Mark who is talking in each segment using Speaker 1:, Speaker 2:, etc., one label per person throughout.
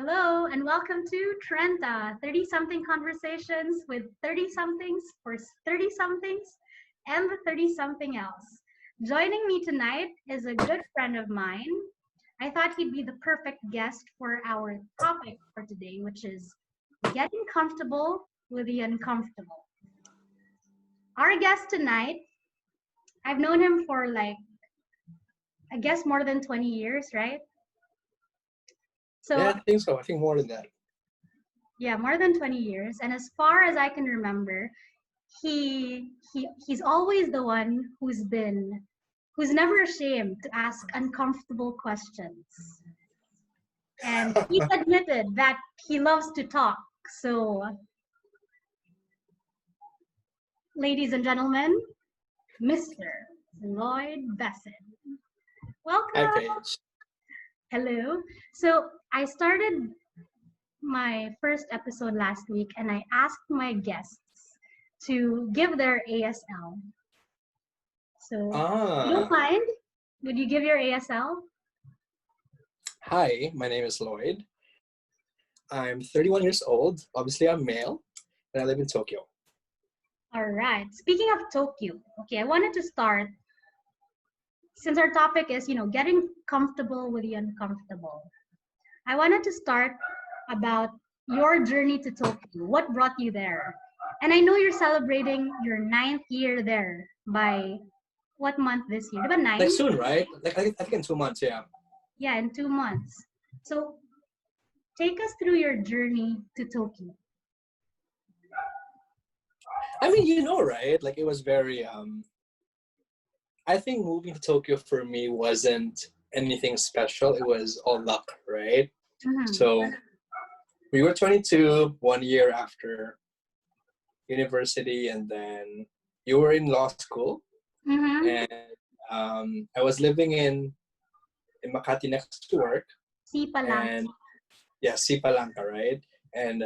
Speaker 1: Hello and welcome to Trenta, 30-something conversations with 30-somethings for 30-somethings and the 30-something else. Joining me tonight is a good friend of mine. I thought he'd be the perfect guest for our topic for today, which is getting comfortable with the uncomfortable. Our guest tonight, I've known him for I guess more than 20 years, right?
Speaker 2: Yeah, I think so. I think more than that.
Speaker 1: Yeah, more than 20 years. And as far as I can remember, he's always the one who's never ashamed to ask uncomfortable questions. And he admitted that he loves to talk. So, ladies and gentlemen, Mr. Lloyd Besson. Welcome.
Speaker 2: Hi, Paige.
Speaker 1: Hello. So I started my first episode last week and I asked my guests to give their ASL. So you don't mind? Would you give your ASL?
Speaker 2: Hi, my name is Lloyd. I'm 31 years old. Obviously, I'm male, and I live in Tokyo.
Speaker 1: All right. Speaking of Tokyo, okay, I wanted to start, since our topic is, getting comfortable with the uncomfortable. I wanted to start about your journey to Tokyo. What brought you there? And I know you're celebrating your 9th year there by what month this year? About 9?
Speaker 2: Like soon, right? I think in 2 months, yeah.
Speaker 1: Yeah, in 2 months. So take us through your journey to Tokyo.
Speaker 2: I mean, right? Like it was very. I think moving to Tokyo for me wasn't anything special. It was all luck, right?
Speaker 1: Mm-hmm.
Speaker 2: So we were 22, 1 year after university, and then you were in law school,
Speaker 1: Mm-hmm.
Speaker 2: and I was living in Makati next to work.
Speaker 1: Sipalang.
Speaker 2: And yeah, Sipalanka, right? And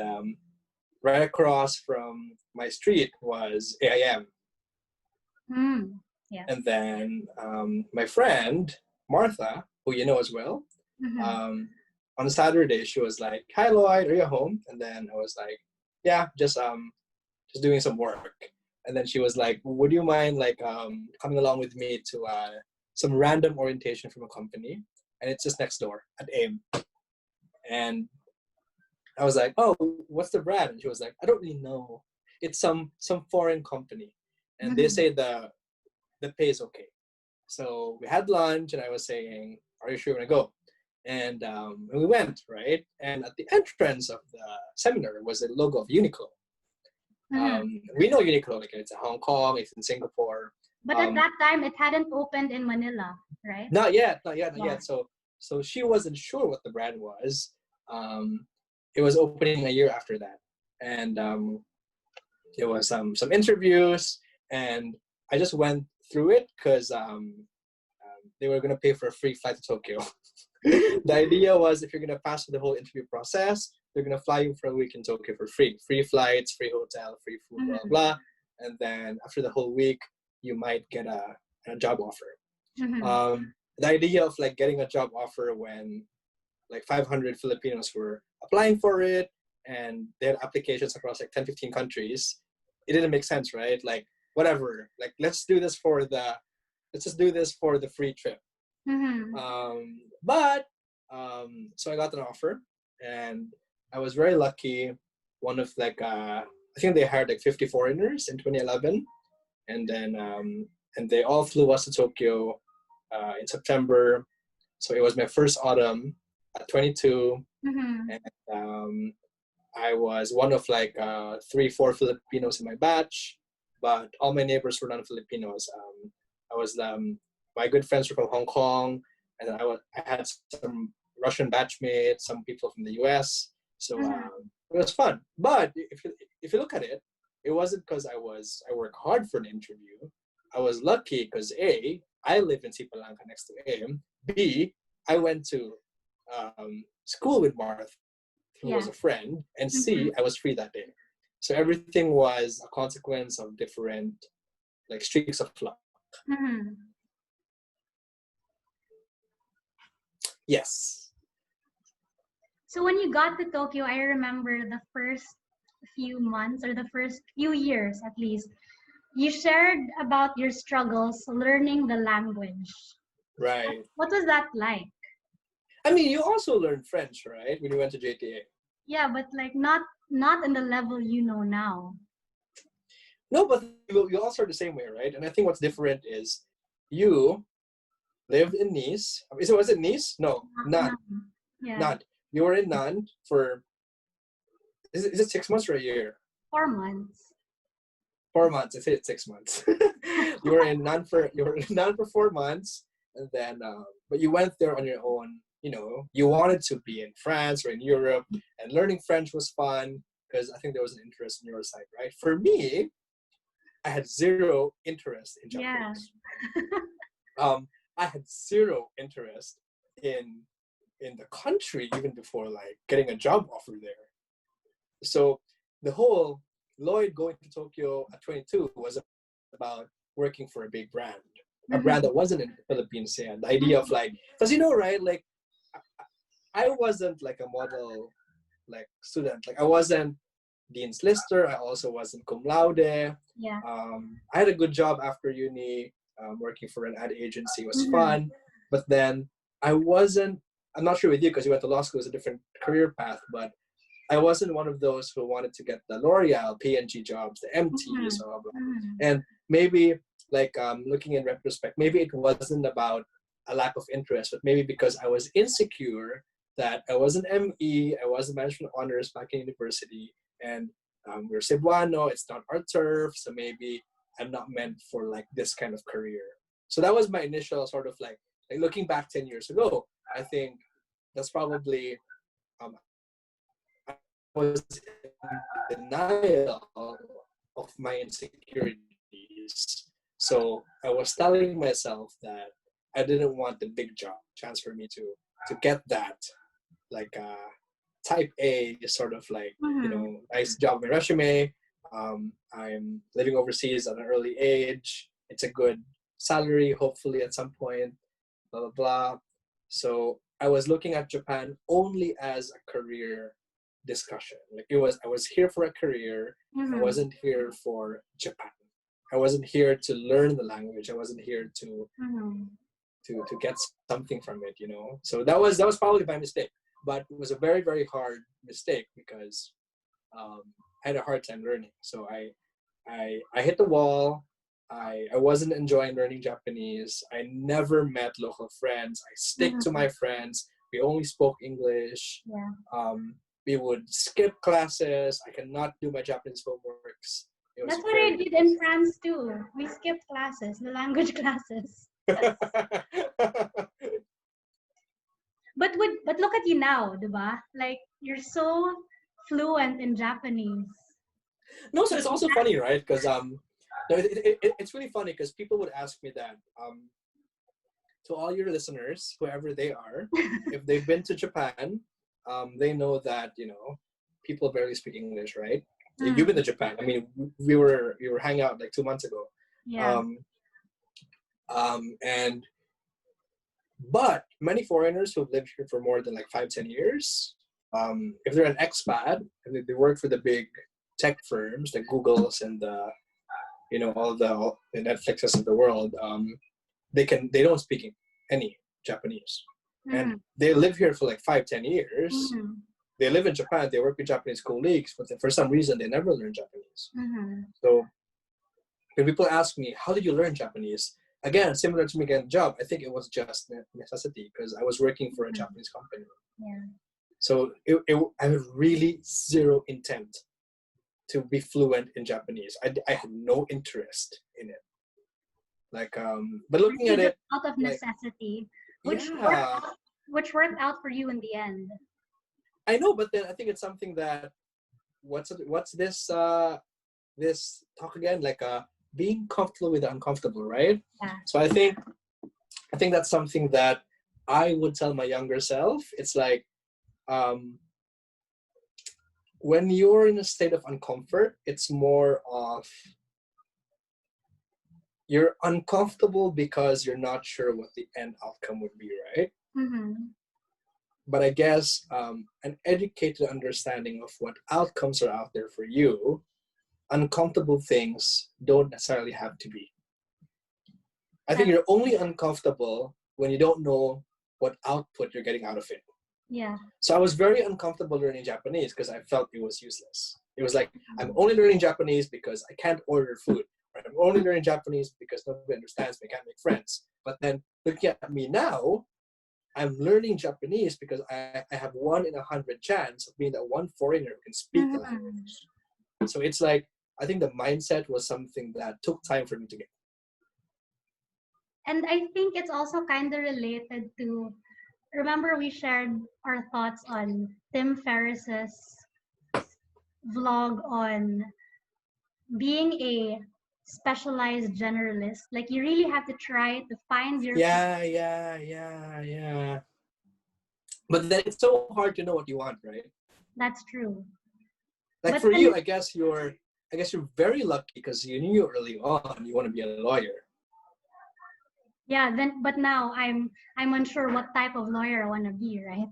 Speaker 2: right across from my street was AIM.
Speaker 1: Yeah.
Speaker 2: And then my friend, Martha, who you know as well,
Speaker 1: Mm-hmm.
Speaker 2: on Saturday, she was like, "Hi, Lloyd, are you home?" And then I was like, "Yeah, just doing some work." And then she was like, "Would you mind coming along with me to some random orientation from a company? And it's just next door at AIM." And I was like, "Oh, what's the brand?" And she was like, "I don't really know. It's some foreign company, and they say the pay is okay." So we had lunch, and I was saying, "Are you sure you want to go?" And we went, right? And at the entrance of the seminar was a logo of Uniqlo. We know Uniqlo, like it's in Hong Kong, it's in Singapore.
Speaker 1: But at that time, it hadn't opened in Manila, right?
Speaker 2: Not yet. So she wasn't sure what the brand was. It was opening a year after that, and there was some interviews, and I just went through it because they were gonna pay for a free flight to Tokyo. The idea was if you're gonna pass through the whole interview process, they're gonna fly you for a week in Tokyo for free flights, free hotel, free food, blah blah, and then after the whole week, you might get a job offer. The idea of like getting a job offer when like 500 Filipinos were applying for it and they had applications across like 10, 15 countries, it didn't make sense, right? Like whatever, like let's just do this for the free trip. But so I got an offer and I was very lucky. One of I think they hired like 50 foreigners in 2011, and then and they all flew us to Tokyo in September. So it was my first autumn at 22, and I was one of 3-4 Filipinos in my batch, but all my neighbors were non-Filipinos. I was my good friends were from Hong Kong, and then I had some Russian batchmates, some people from the US. So it was fun. But if you look at it, it wasn't because I worked hard for an interview. I was lucky because A, I live in Sipalanka next to him. B, I went to school with Martha, who was a friend, and C, I was free that day. So everything was a consequence of different streaks of luck. Yes.
Speaker 1: So when you got to Tokyo, I remember the first few months or the first few years at least, you shared about your struggles learning the language.
Speaker 2: Right.
Speaker 1: What was that like?
Speaker 2: I mean, you also learned French, right? When you went to JTA.
Speaker 1: Yeah, but like not in the level you know now.
Speaker 2: No, but you all start the same way, right? And I think what's different is you lived in Nice. Was it Nice? No, Nantes.
Speaker 1: Yeah,
Speaker 2: Nantes. You were in Nantes for, is it 6 months or a year?
Speaker 1: 4 months.
Speaker 2: 4 months. I said it 6 months. You were in Nantes for 4 months, and then but you went there on your own. You know, you wanted to be in France or in Europe, and learning French was fun because I think there was an interest on your side, right? For me, I had zero interest in
Speaker 1: Yeah.
Speaker 2: Japanese. I had zero interest in the country even before like getting a job offer there. So the whole Lloyd going to Tokyo at 22 was about working for a big brand, a brand that wasn't in the Philippines. Yeah, the idea of like, because you know, right? Like, I wasn't like a model like student. Like I wasn't Dean's Lister. I also wasn't cum laude.
Speaker 1: Yeah.
Speaker 2: I had a good job after uni, working for an ad agency. It was fun, but then I wasn't. I'm not sure with you because you went to law school. It's a different career path, but I wasn't one of those who wanted to get the L'Oreal, P&G jobs, the MTs, blah, blah, blah. And maybe, like, looking in retrospect, maybe it wasn't about a lack of interest, but maybe because I was insecure that I was an ME, I was a management honors back in university, and we're Cebuano, it's not our turf, so maybe I'm not meant for, like, this kind of career. So that was my initial sort of, like looking back 10 years ago, I think that's probably was in denial of my insecurities. So I was telling myself that I didn't want the big job chance for me to get that like type A sort of like nice job in my resume. I'm living overseas at an early age. It's a good salary, hopefully at some point. Blah blah blah. So I was looking at Japan only as a career discussion. Like I was here for a career. I wasn't here for Japan. I wasn't here to learn the language. I wasn't here to get something from it, you know. So that was probably my mistake. But it was a very, very hard mistake because I had a hard time learning. So I hit the wall. I wasn't enjoying learning Japanese. I never met local friends. I stick to my friends. We only spoke English.
Speaker 1: Yeah.
Speaker 2: We would skip classes. I cannot do my Japanese homeworks.
Speaker 1: That's what I did in France too. We skipped classes, the language classes. But look at you now, diba? Like you're so fluent in Japanese.
Speaker 2: No, so it's also funny, right? Because it's really funny because people would ask me that. To all your listeners, whoever they are, if they've been to Japan, they know that people barely speak English, right? You've been to Japan. I mean, we were hanging out like 2 months ago.
Speaker 1: Yeah.
Speaker 2: But many foreigners who've lived here for more than like 5-10 years, if they're an expat and they work for the big tech firms, the Googles and the all the Netflixes of the world, they don't speak any Japanese, and they live here for like 5-10 years. They live in Japan. They work with Japanese colleagues, but for some reason they never learn Japanese. So when people ask me, "How did you learn Japanese?" Again, similar to me getting a job, I think it was just necessity because I was working for a Japanese company.
Speaker 1: Yeah.
Speaker 2: So I had really zero intent to be fluent in Japanese. I had no interest in it. Like, but looking at it
Speaker 1: out of necessity, which worked out for you in the end.
Speaker 2: I know, but then I think it's something that what's this this talk again? Like being comfortable with the uncomfortable, right?
Speaker 1: Yeah.
Speaker 2: So I think that's something that I would tell my younger self. It's like when you're in a state of uncomfort, it's more of you're uncomfortable because you're not sure what the end outcome would be, right? but I guess an educated understanding of what outcomes are out there for you, uncomfortable things don't necessarily have to be. I think you're only uncomfortable when you don't know what output you're getting out of it.
Speaker 1: Yeah.
Speaker 2: So I was very uncomfortable learning Japanese because I felt it was useless. It was like, I'm only learning Japanese because I can't order food. Or I'm only learning Japanese because nobody understands me, I can't make friends. But then looking at me now, I'm learning Japanese because I have 1 in 100 chance of being that one foreigner who can speak the language. So it's like, I think the mindset was something that took time for me to get.
Speaker 1: And I think it's also kind of related to, remember we shared our thoughts on Tim Ferriss's vlog on being a specialized generalist. Like you really have to try to find your
Speaker 2: Yeah. But then it's so hard to know what you want, right?
Speaker 1: That's true.
Speaker 2: Like
Speaker 1: But
Speaker 2: for
Speaker 1: then,
Speaker 2: you, I guess you're very lucky because you knew early on you want to be a lawyer.
Speaker 1: yeah, but now I'm unsure what type of lawyer I want to be, right?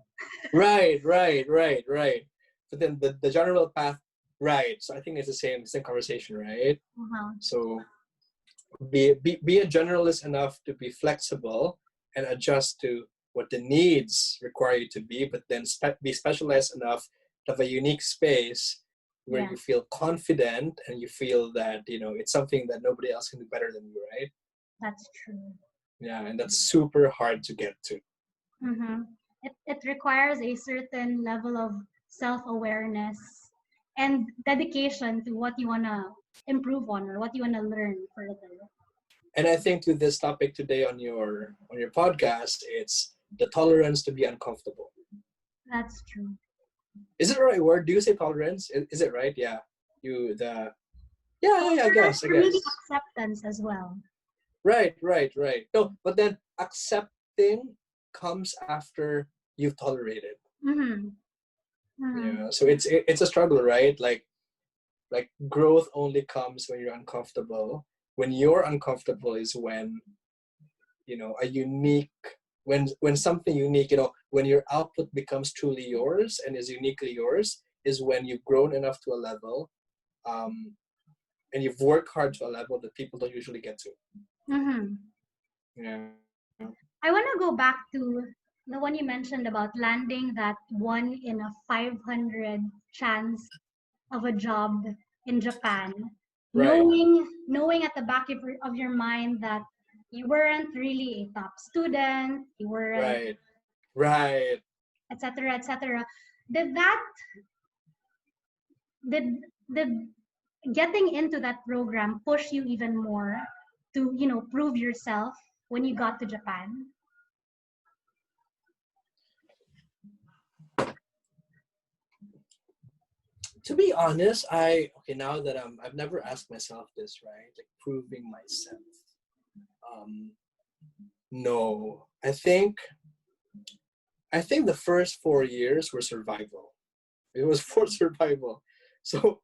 Speaker 2: Right. But then the general path, right? So I think it's the same conversation, right?
Speaker 1: Uh-huh.
Speaker 2: So be a generalist enough to be flexible and adjust to what the needs require you to be, but then be specialized enough to have a unique space where you feel confident and you feel that it's something that nobody else can do better than you, right?
Speaker 1: That's true.
Speaker 2: Yeah, and that's super hard to get to.
Speaker 1: Mm-hmm. It requires a certain level of self-awareness and dedication to what you want to improve on or what you want to learn further.
Speaker 2: And I think to this topic today on your podcast, it's the tolerance to be uncomfortable.
Speaker 1: That's true.
Speaker 2: Is it the right word? Do you say tolerance? Is it right? Yeah. I guess.
Speaker 1: Maybe acceptance as well.
Speaker 2: Right. No, but then accepting comes after you've tolerated.
Speaker 1: Mm-hmm. Mm-hmm.
Speaker 2: Yeah. So it's a struggle, right? Like growth only comes when you're uncomfortable. When you're uncomfortable is when a unique when something unique, when your output becomes truly yours and is uniquely yours, is when you've grown enough to a level and you've worked hard to a level that people don't usually get to.
Speaker 1: Mm-hmm.
Speaker 2: Yeah.
Speaker 1: I want to go back to the one you mentioned about landing that 1 in a 500 chance of a job in Japan.
Speaker 2: Right.
Speaker 1: Knowing at the back of your mind that you weren't really a top student, you weren't,
Speaker 2: Right.
Speaker 1: etc., etc. Did that did getting into that program push you even more to prove yourself when you got to Japan?
Speaker 2: To be honest, now that I've never asked myself this, right? Like proving myself. No. I think the first 4 years were survival. It was for survival. So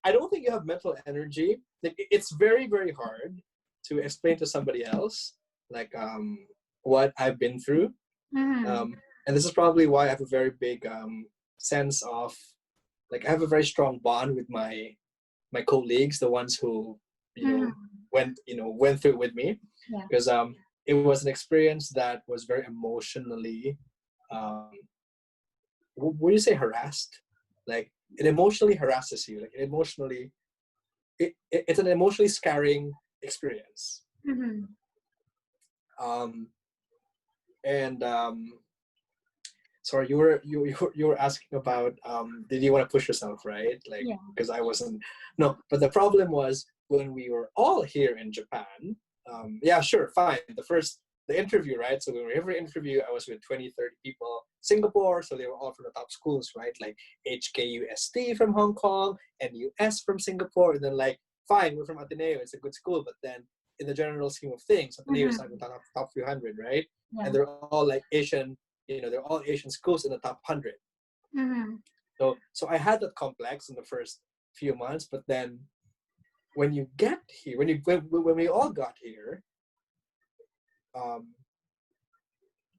Speaker 2: I don't think you have mental energy. Like it's very, very hard to explain to somebody else like what I've been through.
Speaker 1: Mm-hmm.
Speaker 2: And this is probably why I have a very big sense of like I have a very strong bond with my colleagues, the ones who went through it with me, because it was an experience that was very emotionally would you say harassed? Like it emotionally harasses you. Like it's an emotionally scarring experience.
Speaker 1: Mm-hmm.
Speaker 2: And sorry, you were asking about did you want to push yourself, right? Like because I wasn't. No, but the problem was when we were all here in Japan. Yeah, sure, fine. The interview, right? So when we were every interview, I was with 20, 30 people. Singapore, so they were all from the top schools, right? Like HKUST from Hong Kong, NUS from Singapore, and then like, fine, we're from Ateneo, it's a good school, but then in the general scheme of things, Ateneo is not in the top 300, right? Yeah. And they're all like Asian, they're all Asian schools in the top 100.
Speaker 1: Mm-hmm.
Speaker 2: So I had that complex in the first few months, but then when you get here, when we all got here,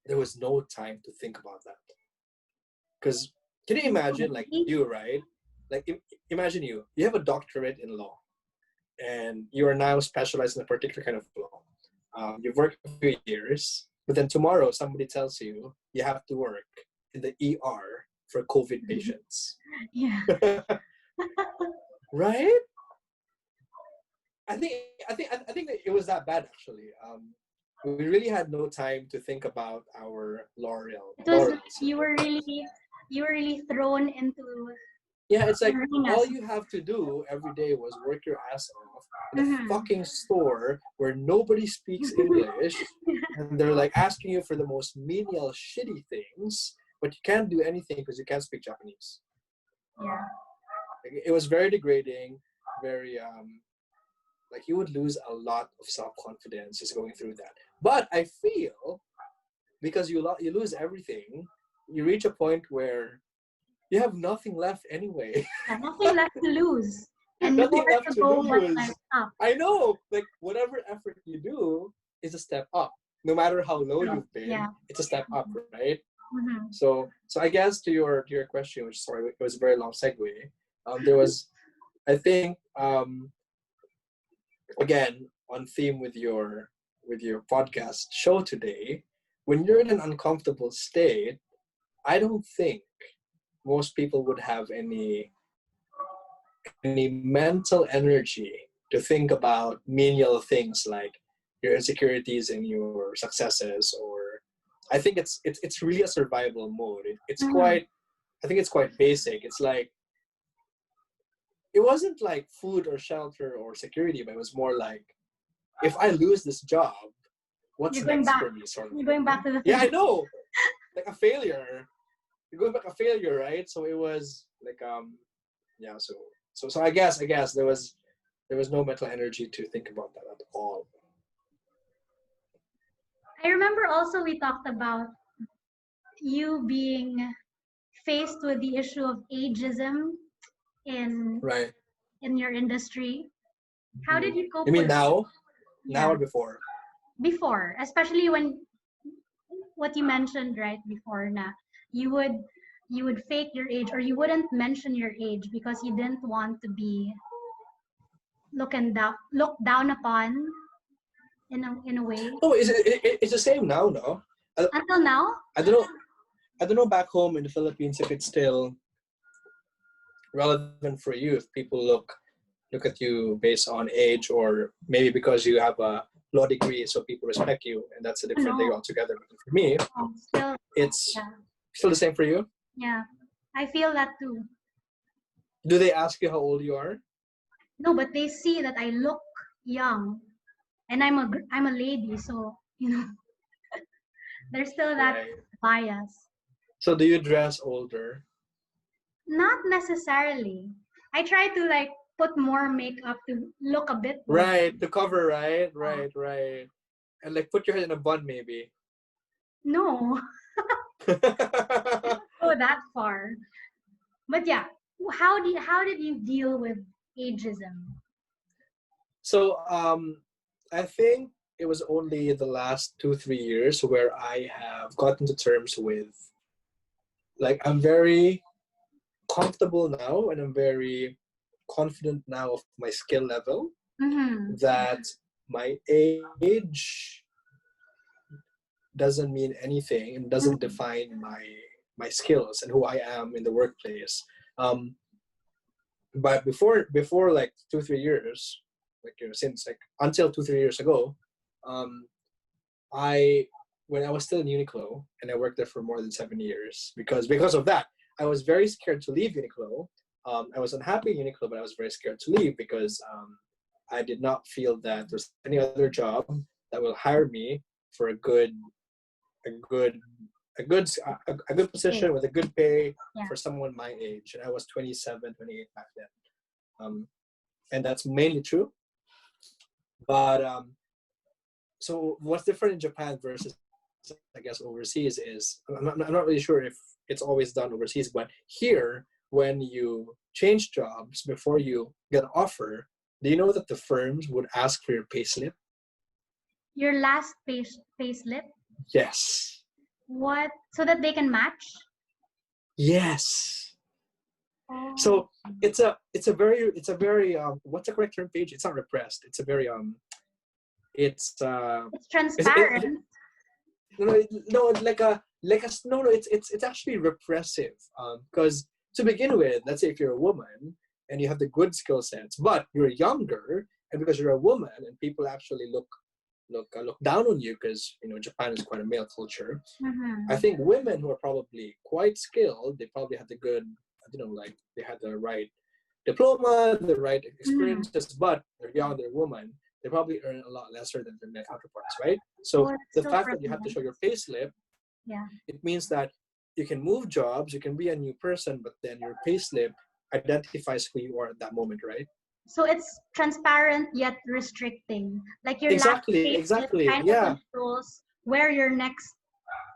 Speaker 2: there was no time to think about that. Because can you imagine, like you, right? Like imagine you have a doctorate in law, and you are now specialized in a particular kind of law. You've worked a few years, but then tomorrow somebody tells you you have to work in the ER for COVID patients.
Speaker 1: Yeah.
Speaker 2: Right? I think that it was that bad actually. We really had no time to think about our laurels.
Speaker 1: It was like you were really thrown into
Speaker 2: Yeah, it's like
Speaker 1: arenas.
Speaker 2: all you have to do every day was work your ass off in a fucking store where nobody speaks English, and they're like asking you for the most menial, shitty things, but you can't do anything because you can't speak Japanese.
Speaker 1: Yeah.
Speaker 2: Like, it was very degrading, very like you would lose a lot of self-confidence just going through that. But I feel because you lose everything, you reach a point where you have nothing left anyway.
Speaker 1: Yeah, nothing left to lose. And
Speaker 2: nothing
Speaker 1: nowhere
Speaker 2: left to
Speaker 1: go
Speaker 2: lose.
Speaker 1: but like up.
Speaker 2: I know, like whatever effort you do is a step up. No matter how low you've been, it's a step up, right? So I guess to your question, which sorry, it was a very long segue. There was, I think, again on theme with your podcast show today. When you're in an uncomfortable state, I don't think most people would have any mental energy to think about menial things like your insecurities and your successes. Or I think it's really a survival mode. It's quite, I think it's quite basic. It's like, it wasn't like food or shelter or security, but it was more like, if I lose this job, what's next for me? Sort of.
Speaker 1: You're going back to the
Speaker 2: I know, like a failure. You're going back a failure, right? So it was like yeah. So I guess there was no mental energy to think about that at all.
Speaker 1: I remember also we talked about you being faced with the issue of ageism in your industry. How did you cope
Speaker 2: You mean
Speaker 1: with
Speaker 2: now?
Speaker 1: it?
Speaker 2: Now or before?
Speaker 1: Before, especially when what you mentioned right before na you would fake your age, or you wouldn't mention your age because you didn't want to be looked down upon in a way.
Speaker 2: Oh, it's the same now, no?
Speaker 1: Until now?
Speaker 2: I don't know back home in the Philippines if it's still relevant for you, if people look at you based on age, or maybe because you have a law degree so people respect you, and that's a different thing altogether. But for me, it's still the same for you.
Speaker 1: Yeah, I feel that too.
Speaker 2: Do they ask you how old you are?
Speaker 1: No, but they see that I look young, and I'm a lady, so you know there's still that bias.
Speaker 2: So do you dress older?
Speaker 1: Not necessarily. I try to like put more makeup to look a bit older.
Speaker 2: Right, to cover, right, and like put your head in a bun maybe.
Speaker 1: No. Go that far. But yeah, how did you deal with ageism?
Speaker 2: So I think it was only the last 2-3 years where I have gotten to terms with, like, I'm very comfortable now and I'm very confident now of my skill level, that my age doesn't mean anything and doesn't define my skills and who I am in the workplace. But before like 2-3 years, like, you know, since like until 2-3 years ago, when I was still in Uniqlo, and I worked there for more than 7 years, because of that, I was very scared to leave Uniqlo. I was unhappy in Uniqlo, but I was very scared to leave because I did not feel that there's any other job that will hire me for a good position with a good pay for someone my age. And I was 27, 28 back then. And that's mainly true. But so what's different in Japan versus, I guess, overseas is, I'm not really sure if it's always done overseas, but here, when you change jobs before you get an offer, do you know that the firms would ask for your payslip?
Speaker 1: Your last payslip?
Speaker 2: Yes.
Speaker 1: What? So that they can match?
Speaker 2: Yes.
Speaker 1: Oh.
Speaker 2: So it's a very what's the correct term, Paige? It's not repressed. It's a very it's
Speaker 1: It's transparent.
Speaker 2: no, it's actually repressive. Because to begin with, let's say if you're a woman and you have the good skill sets, but you're younger, and because you're a woman and people actually look down on you because Japan is quite a male culture. I think women who are probably quite skilled, they probably had the good, like they had the right diploma, the right experiences, but they're young, they're women, they probably earn a lot lesser than their counterparts, right? So the fact that you have to show your payslip, it means that you can move jobs, you can be a new person, but then your payslip identifies who you are at that moment, right?
Speaker 1: So it's transparent yet restricting. Like your last payslip kind of controls where your next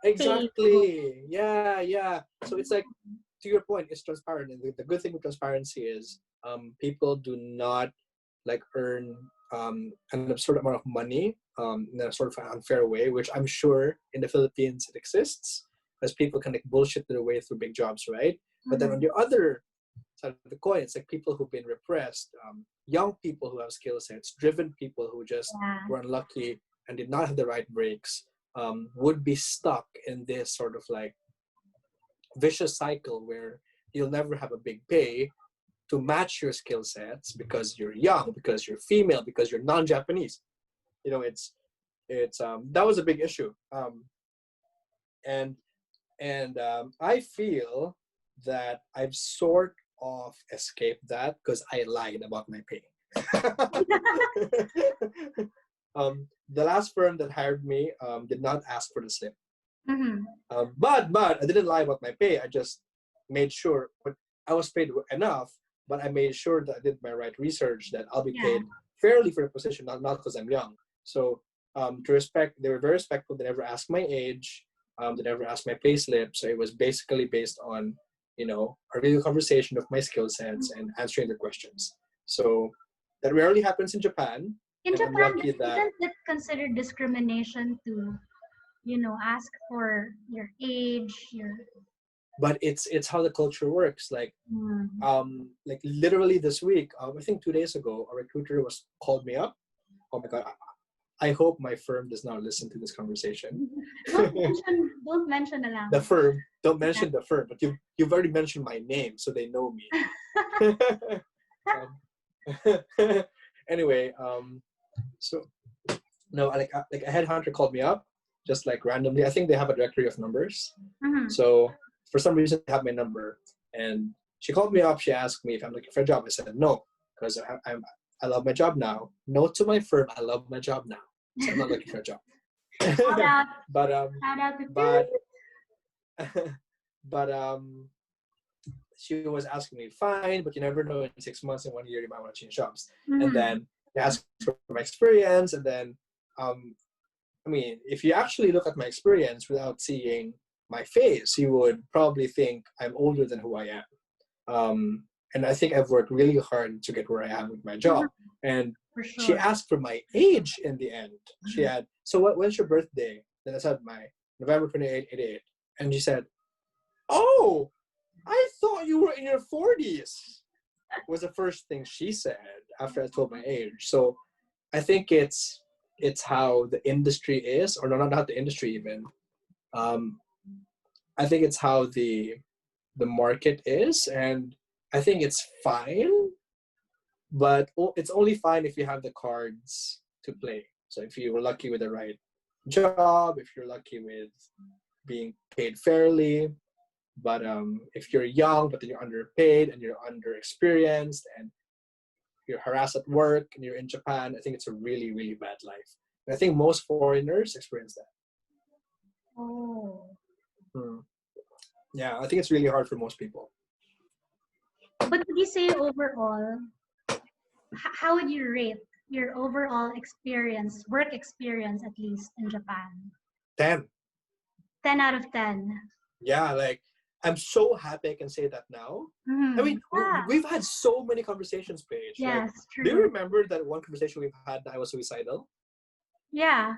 Speaker 2: Exactly. Yeah. So it's like, to your point, it's transparent. And the good thing with transparency is people do not like earn an absurd amount of money in a sort of an unfair way, which I'm sure in the Philippines it exists, because people can like bullshit their way through big jobs, right? But then on the other side of the coin, it's like people who've been repressed, young people who have skill sets, driven people who just were unlucky and did not have the right breaks, would be stuck in this sort of like vicious cycle where you'll never have a big pay to match your skill sets because you're young, because you're female, because you're non-Japanese. It's that was a big issue. And I feel that I've sort of escaped that because I lied about my pay. The last firm that hired me did not ask for the slip. But I didn't lie about my pay. I just made sure I was paid enough, but I made sure that I did my right research, that I'll be paid fairly for the position, not because I'm young. So they were very respectful. They never asked my age. They never asked my pay slip. So it was basically based on, a real conversation of my skill sets and answering their questions. So that rarely happens in Japan.
Speaker 1: In Japan, isn't it considered discrimination to, ask for your age,
Speaker 2: But it's how the culture works. Like literally this week, I think 2 days ago, a recruiter called me up. Oh my God. I hope my firm does not listen to this conversation.
Speaker 1: Don't mention
Speaker 2: the firm. Don't mention the firm, but you've already mentioned my name, so they know me. Anyway, so no, like a headhunter called me up, just like randomly. I think they have a directory of numbers. So for some reason, they have my number, and she called me up. She asked me if I'm looking for a job. I said no, because I love my job now. No to my firm. I love my job now. So I'm not looking for a job.
Speaker 1: Shout out
Speaker 2: but she was asking me, fine, but you never know, in 6 months and 1 year you might want to change jobs. And then they asked for my experience, and then if you actually look at my experience without seeing my face, you would probably think I'm older than who I am. And I think I've worked really hard to get where I am with my job. And she asked for my age in the end. She had, so when's your birthday? Then I said my November 28, 88. And she said, oh, I thought you were in your 40s, was the first thing she said after I told my age. So I think it's how the industry is, or no, not the industry even. I think it's how the market is, and I think it's fine, but it's only fine if you have the cards to play. So if you were lucky with the right job, if you're lucky with being paid fairly, but if you're young but then you're underpaid and you're underexperienced and you're harassed at work and you're in Japan, I think it's a really, really bad life. And I think most foreigners experience that. Yeah, I think it's really hard for most people.
Speaker 1: But would you say overall, how would you rate your overall experience, work experience at least in Japan?
Speaker 2: 10.
Speaker 1: 10 out of 10.
Speaker 2: Yeah, like I'm so happy I can say that now. I mean, we've had so many conversations, Paige.
Speaker 1: Yes,
Speaker 2: like,
Speaker 1: true.
Speaker 2: Do you remember that one conversation we've had that I was suicidal?
Speaker 1: Yeah.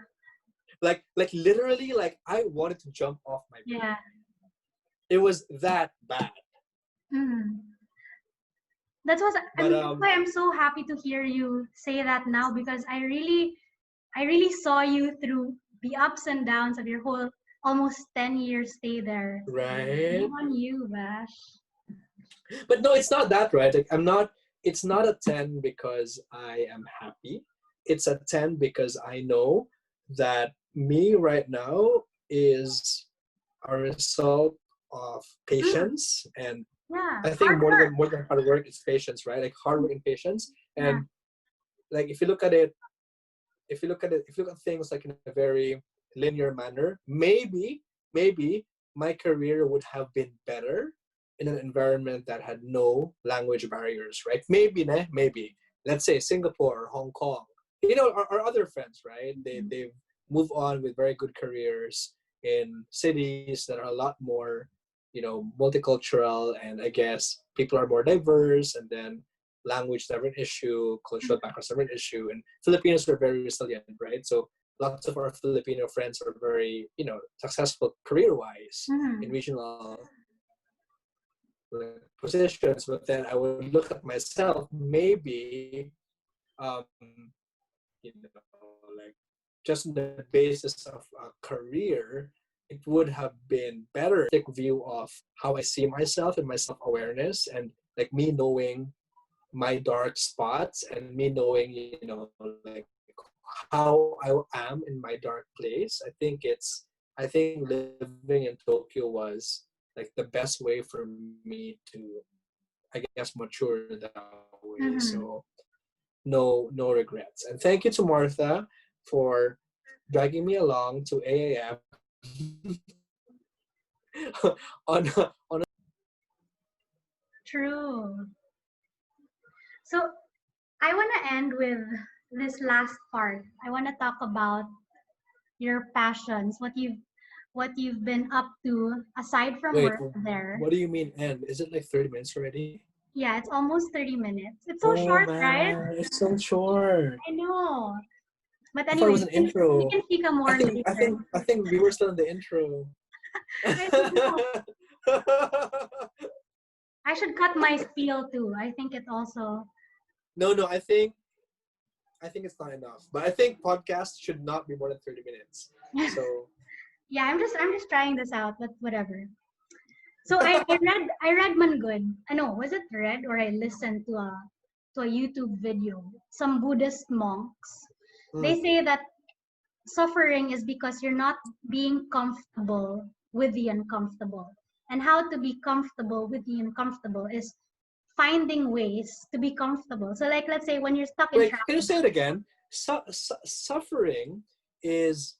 Speaker 2: Like literally, like I wanted to jump off my bed.
Speaker 1: Yeah.
Speaker 2: It was that bad.
Speaker 1: Mm. That's what I
Speaker 2: But
Speaker 1: mean. That's why I'm so happy to hear you say that now, because I really saw you through the ups and downs of your whole almost 10 years stay there.
Speaker 2: right.
Speaker 1: Shame on you, Vash.
Speaker 2: But no, it's not that, right? Like it's not a 10 because I am happy. It's a 10 because I know that me right now is a result of
Speaker 1: Mm,
Speaker 2: patience, and
Speaker 1: yeah,
Speaker 2: I think
Speaker 1: hard work.
Speaker 2: more than hard work, it's patience, right? Like hard work and patience.
Speaker 1: Yeah.
Speaker 2: And like if you look at it, if you look at things like in a very linear manner, maybe my career would have been better in an environment that had no language barriers, right? Maybe. Let's say Singapore or Hong Kong. Our other friends, right? They've moved on with very good careers in cities that are a lot more, multicultural, and I guess people are more diverse, and then language is never an issue, cultural background is never an issue, and Filipinos are very resilient, right? So lots of our Filipino friends are very, successful career-wise in
Speaker 1: Mm-hmm.
Speaker 2: regional positions. But then I would look at myself, maybe, um, like just on the basis of a career, it would have been better view of how I see myself and my self-awareness, and like me knowing my dark spots, and me knowing, like how I am in my dark place. I think living in Tokyo was like the best way for me to, I guess, mature that way.
Speaker 1: Mm-hmm.
Speaker 2: So no regrets. And thank you to Martha for dragging me along to AAM on
Speaker 1: True. So I want to end with this last part. I want to talk about your passions, what you've been up to aside from
Speaker 2: wait,
Speaker 1: work there.
Speaker 2: what do you mean end? Is it like 30 minutes already?
Speaker 1: Yeah, it's almost 30 minminutes. It's so
Speaker 2: Oh
Speaker 1: short, right?
Speaker 2: man, it's so short.
Speaker 1: I know. But
Speaker 2: I thought it
Speaker 1: anyway,
Speaker 2: was an
Speaker 1: we
Speaker 2: intro.
Speaker 1: can speak more later.
Speaker 2: I think we were still in the intro.
Speaker 1: I don't know. I should cut my spiel too. I think it also.
Speaker 2: No, I think it's not enough. But I think podcasts should not be more than 30 minutes. So
Speaker 1: Yeah, I'm just trying this out, but whatever. So I read Mangood. I know, was it read or I listened to a YouTube video. Some Buddhist monks.
Speaker 2: mm,
Speaker 1: They say that suffering is because you're not being comfortable with the uncomfortable. And how to be comfortable with the uncomfortable is finding ways to be comfortable. So like let's say when you're stuck in
Speaker 2: wait, can you
Speaker 1: traffic.
Speaker 2: say it again? Suffering is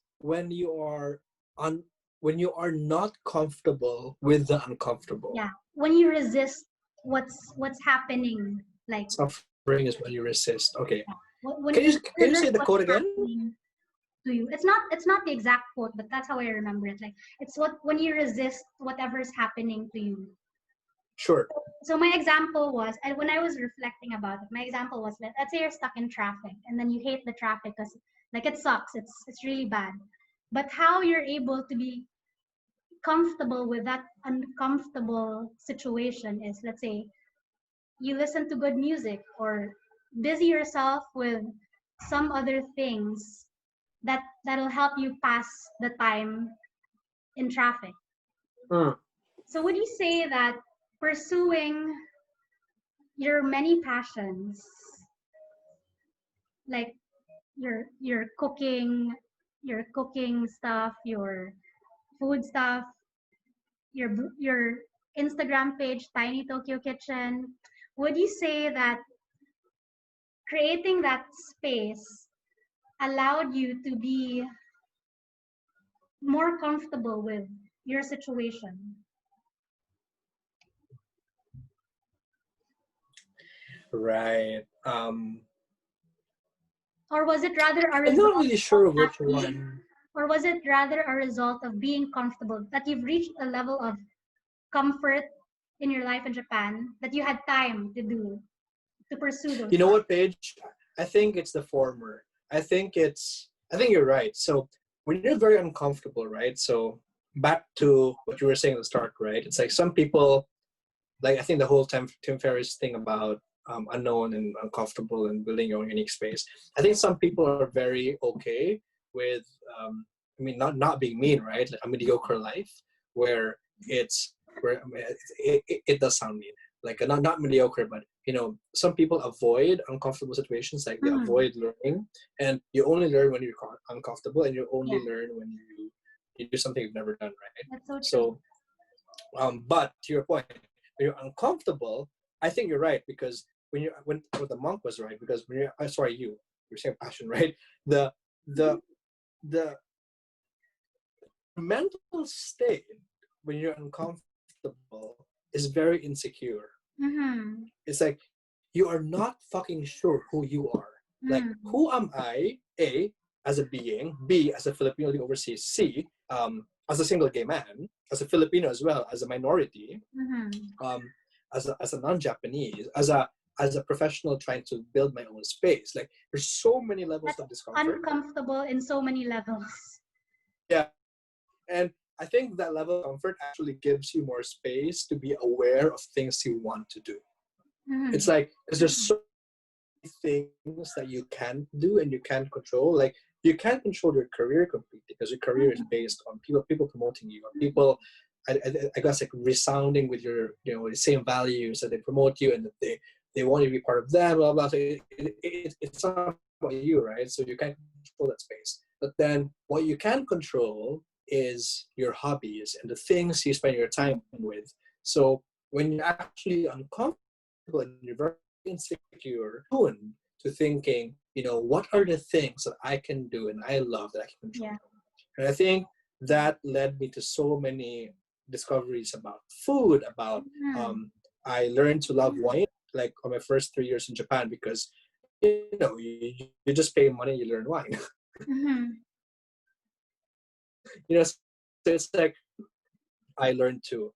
Speaker 2: on when you are not comfortable with the uncomfortable.
Speaker 1: Yeah, when you resist what's happening, like
Speaker 2: Suffering is when you resist. Okay.
Speaker 1: when
Speaker 2: Can you
Speaker 1: you
Speaker 2: can you
Speaker 1: resist
Speaker 2: say the
Speaker 1: what's
Speaker 2: quote again?
Speaker 1: happening to you. It's not the exact quote, but that's how I remember it. Like it's what when you resist whatever's happening to you.
Speaker 2: Sure.
Speaker 1: So my example was, and when I was reflecting about it, my example was that let's say you're stuck in traffic and then you hate the traffic because like it sucks, it's really bad. But how you're able to be comfortable with that uncomfortable situation is, let's say, you listen to good music or busy yourself with some other things that'll help you pass the time in traffic.
Speaker 2: Mm.
Speaker 1: So would you say that pursuing your many passions, like your cooking, your cooking stuff, your food stuff, your Instagram page, Tiny Tokyo Kitchen, would you say that creating that space allowed you to be more comfortable with your situation?
Speaker 2: Right.
Speaker 1: Or was it rather a
Speaker 2: I'm not
Speaker 1: result
Speaker 2: really
Speaker 1: of
Speaker 2: sure
Speaker 1: not
Speaker 2: which
Speaker 1: being,
Speaker 2: one.
Speaker 1: or was it rather a result of being comfortable, that you've reached a level of comfort in your life in Japan that you had time to pursue those
Speaker 2: You know
Speaker 1: things?
Speaker 2: what, Paige? I think it's the former. I think you're right. So when you're very uncomfortable, right? So back to what you were saying at the start, right? It's like some people, like I think the whole Tim Ferriss thing about unknown and uncomfortable and building your own unique space. I think some people are very okay with, I mean, not being mean, right? Like a mediocre life where I mean, it does sound mean, like not mediocre, but some people avoid uncomfortable situations, like they avoid learning, and you only learn when you're uncomfortable, and you only learn when you do something you've never done, right?
Speaker 1: That's so true.
Speaker 2: So, but to your point, when you're uncomfortable, I think you're right, because when the monk was right, because when you're sorry, you're saying passion, right? The the mental state when you're uncomfortable is very insecure. It's like you are not fucking sure who you are. Like, who am I? A, as a being. B, as a Filipino living overseas. C, as a single gay man. As a Filipino as well, as a minority. As a non-Japanese. As a professional trying to build my own space. Like, there's so many levels of discomfort.
Speaker 1: Uncomfortable in so many levels.
Speaker 2: Yeah. And I think that level of comfort actually gives you more space to be aware of things you want to do. It's like, because there's so many things that you can't do and you can't control. Like, you can't control your career completely, because your career is based on people promoting you, or people, I guess, like resounding with your, the same values, that they promote you and that they want you to be part of them, blah, blah. So it's not about you, right? So you can't control that space. But then what you can control is your hobbies and the things you spend your time with. So when you're actually uncomfortable and you're very insecure, tuned to thinking, what are the things that I can do and I love that I can control?
Speaker 1: Yeah.
Speaker 2: And I think that led me to so many discoveries about food, about I learned to love wine, like on my first 3 years in Japan, because you just pay money, you learn wine. So it's like I learned to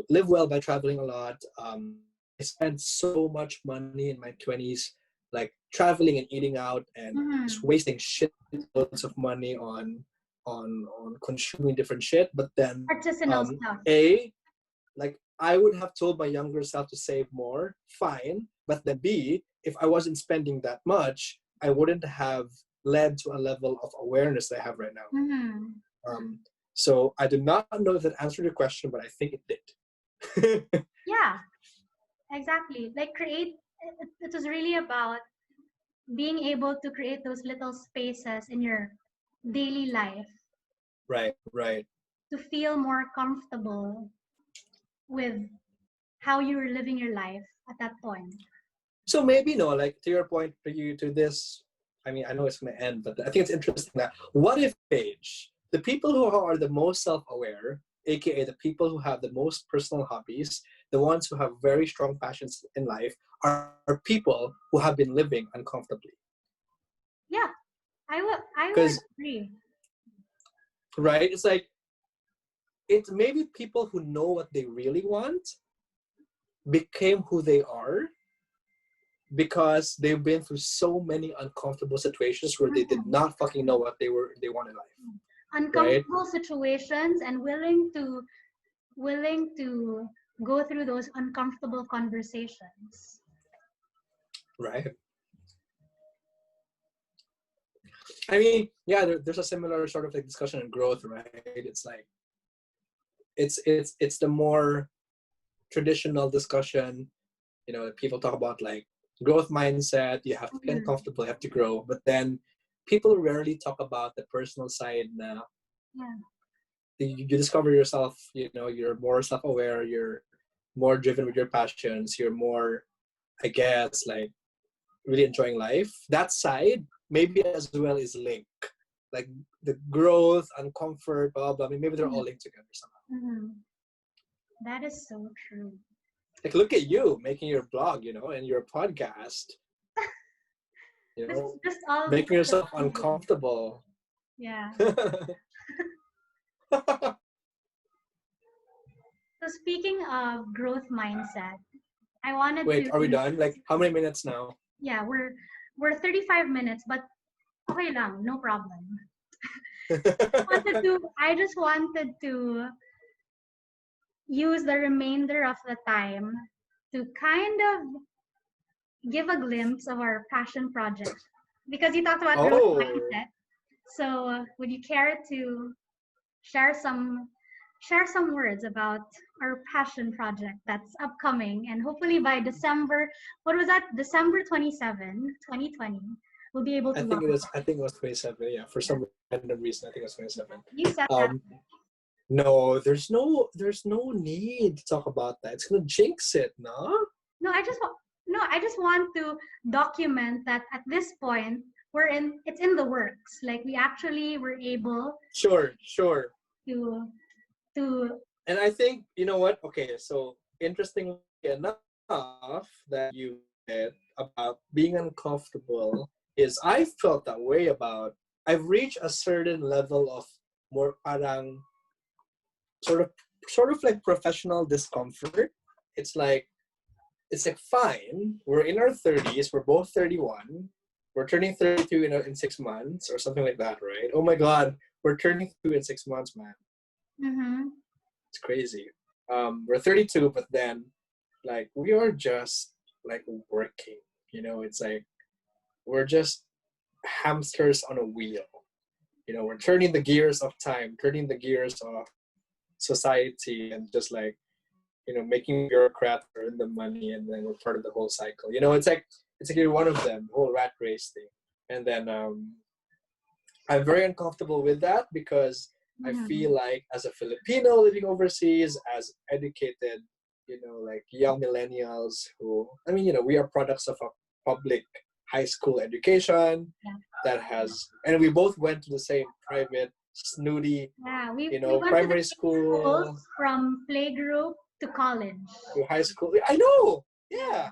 Speaker 2: live well by traveling a lot. I spent so much money in my 20s, like traveling and eating out and just wasting shit loads of money on consuming different shit. But then
Speaker 1: artisanal stuff.
Speaker 2: Like I would have told my younger self to save more, fine. But then B, if I wasn't spending that much, I wouldn't have led to a level of awareness that I have right now. So I do not know if that answered your question, but I think it did.
Speaker 1: Yeah, exactly. Like it was really about being able to create those little spaces in your daily life.
Speaker 2: Right.
Speaker 1: To feel more comfortable with how you were living your life at that point.
Speaker 2: So maybe, like to your point, to this, I mean, I know it's going to end, but I think it's interesting that what if, Paige, the people who are the most self-aware, aka the people who have the most personal hobbies, the ones who have very strong passions in life, are people who have been living uncomfortably.
Speaker 1: Yeah, I would agree.
Speaker 2: Right? It's like, it's maybe people who know what they really want became who they are because they've been through so many uncomfortable situations where they did not fucking know what they want in life.
Speaker 1: Uncomfortable situations, and willing to go through those uncomfortable conversations.
Speaker 2: Right. I mean, yeah, there's a similar sort of like discussion on growth, right? It's like it's the more traditional discussion, people talk about like growth mindset, you have to be uncomfortable, you have to grow, but then people rarely talk about the personal side now.
Speaker 1: Yeah.
Speaker 2: You discover yourself, you're more self-aware, you're more driven with your passions, you're more, I guess, like really enjoying life. That side maybe as well is linked, like the growth and comfort, blah blah. I mean, maybe they're all linked together somehow.
Speaker 1: That is so true.
Speaker 2: Like, look at you making your blog, and your podcast.
Speaker 1: Just all
Speaker 2: making yourself uncomfortable.
Speaker 1: Yeah. So speaking of growth mindset, I wanted
Speaker 2: Wait,
Speaker 1: to...
Speaker 2: are we done? Like, how many minutes now?
Speaker 1: Yeah, we're 35 minutes, but okay lang, no problem. I just wanted to use the remainder of the time to kind of give a glimpse of our passion project because you talked about growth
Speaker 2: Oh,
Speaker 1: mindset. So, would you care to share some words about our passion project that's upcoming, and hopefully by December, what was that? December 27, 2020, we'll be able to launch.
Speaker 2: I think it was 27. Yeah, for some random reason, I think it was 27.
Speaker 1: You said that.
Speaker 2: Um, no, there's no need to talk about that. It's gonna jinx it, no?
Speaker 1: No, I just want to document that at this point it's in the works. Like we actually were able
Speaker 2: Sure, sure.
Speaker 1: to to
Speaker 2: And I think you know what? Okay, so interestingly enough, that you said about being uncomfortable is I felt that way about. I've reached a certain level of more parang sort of like professional discomfort. It's like it's like fine. We're in our 30s. We're both 31. We're turning 32 in 6 months or something like that, right? Oh my God, we're turning 2 in 6 months, man.
Speaker 1: mm-hmm.
Speaker 2: It's crazy. We're 32, but then like we are just like working. It's like we're just hamsters on a wheel. We're turning the gears of time, turning the gears of society, and just like making bureaucrats earn the money, and then we're part of the whole cycle. It's like you're one of them, the whole rat race thing. And then I'm very uncomfortable with that because I feel like as a Filipino living overseas, as educated, like young millennials who, I mean, we are products of a public high school education that has, and we both went to the same private, snooty,
Speaker 1: Yeah, we went
Speaker 2: primary
Speaker 1: to the schools
Speaker 2: school
Speaker 1: from playgroup to college.
Speaker 2: to high school. I know, yeah.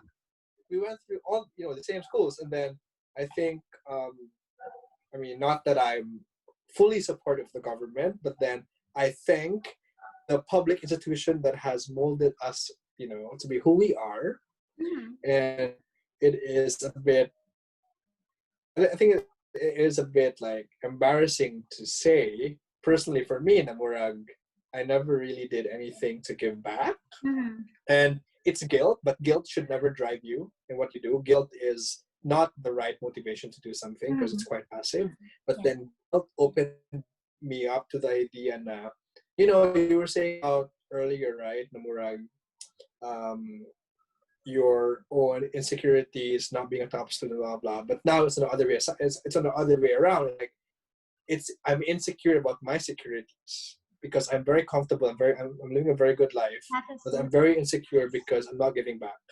Speaker 2: We went through all, the same schools. And then I think, I mean, not that I'm fully supportive of the government, but then I think the public institution that has molded us, to be who we are. And it is a bit, I think it is a bit like embarrassing to say, personally for me in Namurag, I never really did anything to give back. And it's guilt, but guilt should never drive you in what you do. Guilt is not the right motivation to do something because it's quite passive. But then guilt opened me up to the idea na, you were saying about earlier, right, Namurag, your own insecurities, not being a top student, blah blah. But now it's on the other way. It's on the other way around. Like I'm insecure about my securities because I'm very comfortable. I'm living a very good life, but I'm very insecure because I'm not giving back.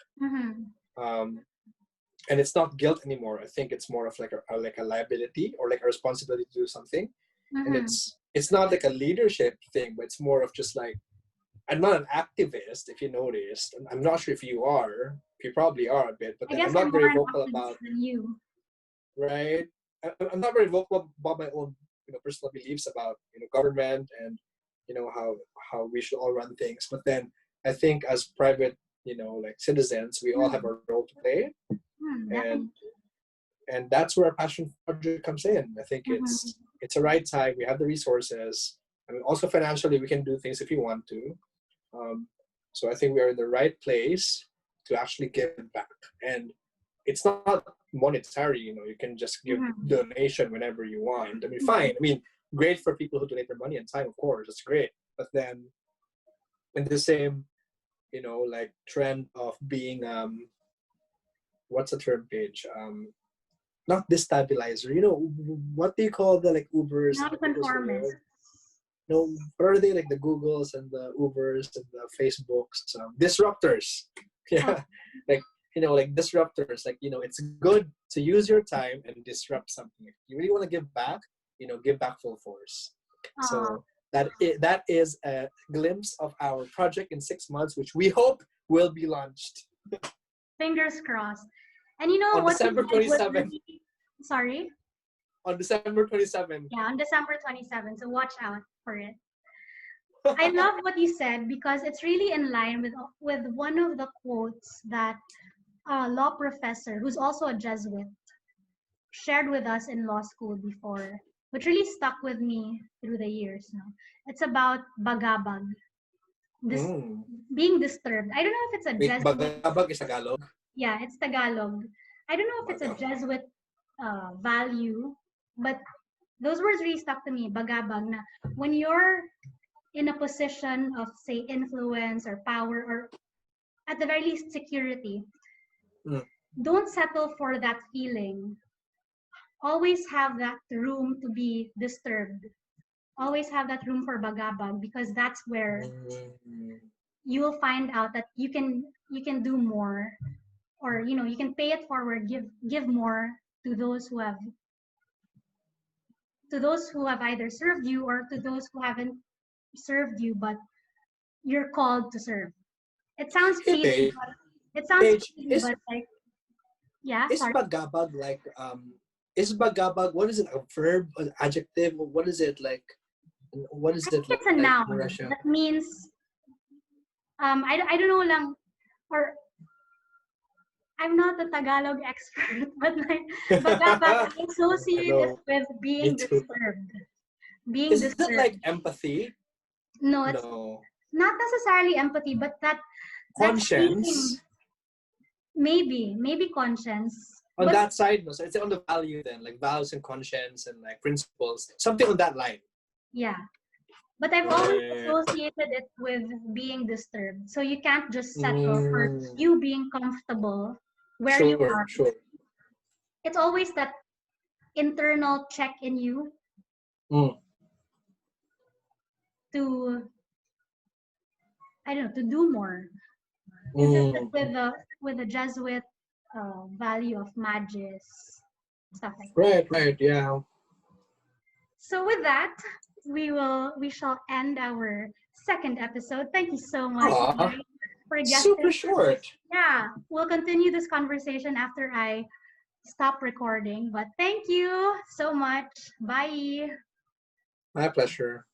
Speaker 2: And it's not guilt anymore. I think it's more of like a liability or like a responsibility to do something. And it's not like a leadership thing, but it's more of just like, I'm not an activist, if you noticed. I'm not sure if you are. You probably are a bit, but then I'm not very vocal about
Speaker 1: you.
Speaker 2: Right? I'm not very vocal about my own, personal beliefs about government and how we should all run things. But then I think as private, like citizens, we all have a role to play, and that's where our passion project comes in. I think it's the right time. We have the resources. I mean, also financially, we can do things if we want to. So I think we are in the right place to actually give back. And it's not monetary, you can just give donation whenever you want. I mean, fine. I mean, great for people who donate their money and time, of course. It's great. But then in the same, like trend of being, what's the term page? Not destabilizer. What do you call the like Ubers?
Speaker 1: Non-conformist.
Speaker 2: No, what are they, like the Googles and the Ubers and the Facebooks? Disruptors. Yeah, like like disruptors. Like it's good to use your time and disrupt something. If you really want to give back, give back full force. So that is a glimpse of our project in 6 months, which we hope will be launched.
Speaker 1: Fingers crossed. And
Speaker 2: on
Speaker 1: what
Speaker 2: December 27th.
Speaker 1: Really, sorry.
Speaker 2: On December 27th.
Speaker 1: Yeah, on December 27th. So watch out for it. I love what you said because it's really in line with one of the quotes that a law professor who's also a Jesuit shared with us in law school before. which really stuck with me through the years. No, it's about Bagabag. This being disturbed. I don't know if it's a
Speaker 2: Wait,
Speaker 1: Jesuit.
Speaker 2: Bagabag is Tagalog?
Speaker 1: Yeah, it's Tagalog. I don't know if it's a Jesuit value, but those words really stuck to me. Bagabag na when you're in a position of, say, influence or power, or at the very least security, don't settle for that feeling. Always have that room to be disturbed. Always have that room for bagabag, because that's where you will find out that you can do more, or you can pay it forward, give more to those who have either served you, or to those who haven't served you but you're called to serve. It sounds cheesy, but like, yeah,
Speaker 2: is
Speaker 1: sorry.
Speaker 2: Bagabag like is Bagabag, what is it, a verb, an adjective, what is it like? What is it like?
Speaker 1: It's a noun
Speaker 2: in Russia?
Speaker 1: that means I don't know lang, or I'm not a Tagalog expert, but like Bagabag, I associate it with being disturbed.
Speaker 2: Is it like empathy?
Speaker 1: No, it's not necessarily empathy, but
Speaker 2: conscience.
Speaker 1: Maybe conscience.
Speaker 2: On that side, no. So it's on the value then, like values and conscience and like principles, something on that line.
Speaker 1: Yeah. But I've always associated it with being disturbed. So you can't just settle for you being comfortable where you are.
Speaker 2: Sure.
Speaker 1: It's always that internal check in you to, I don't know, to do more. With the Jesuit value of magis, stuff like that.
Speaker 2: Right, yeah.
Speaker 1: So with that, we shall end our second episode. Thank you so much for guesting.
Speaker 2: Super short.
Speaker 1: Yeah, we'll continue this conversation after I stop recording. But thank you so much. Bye.
Speaker 2: My pleasure.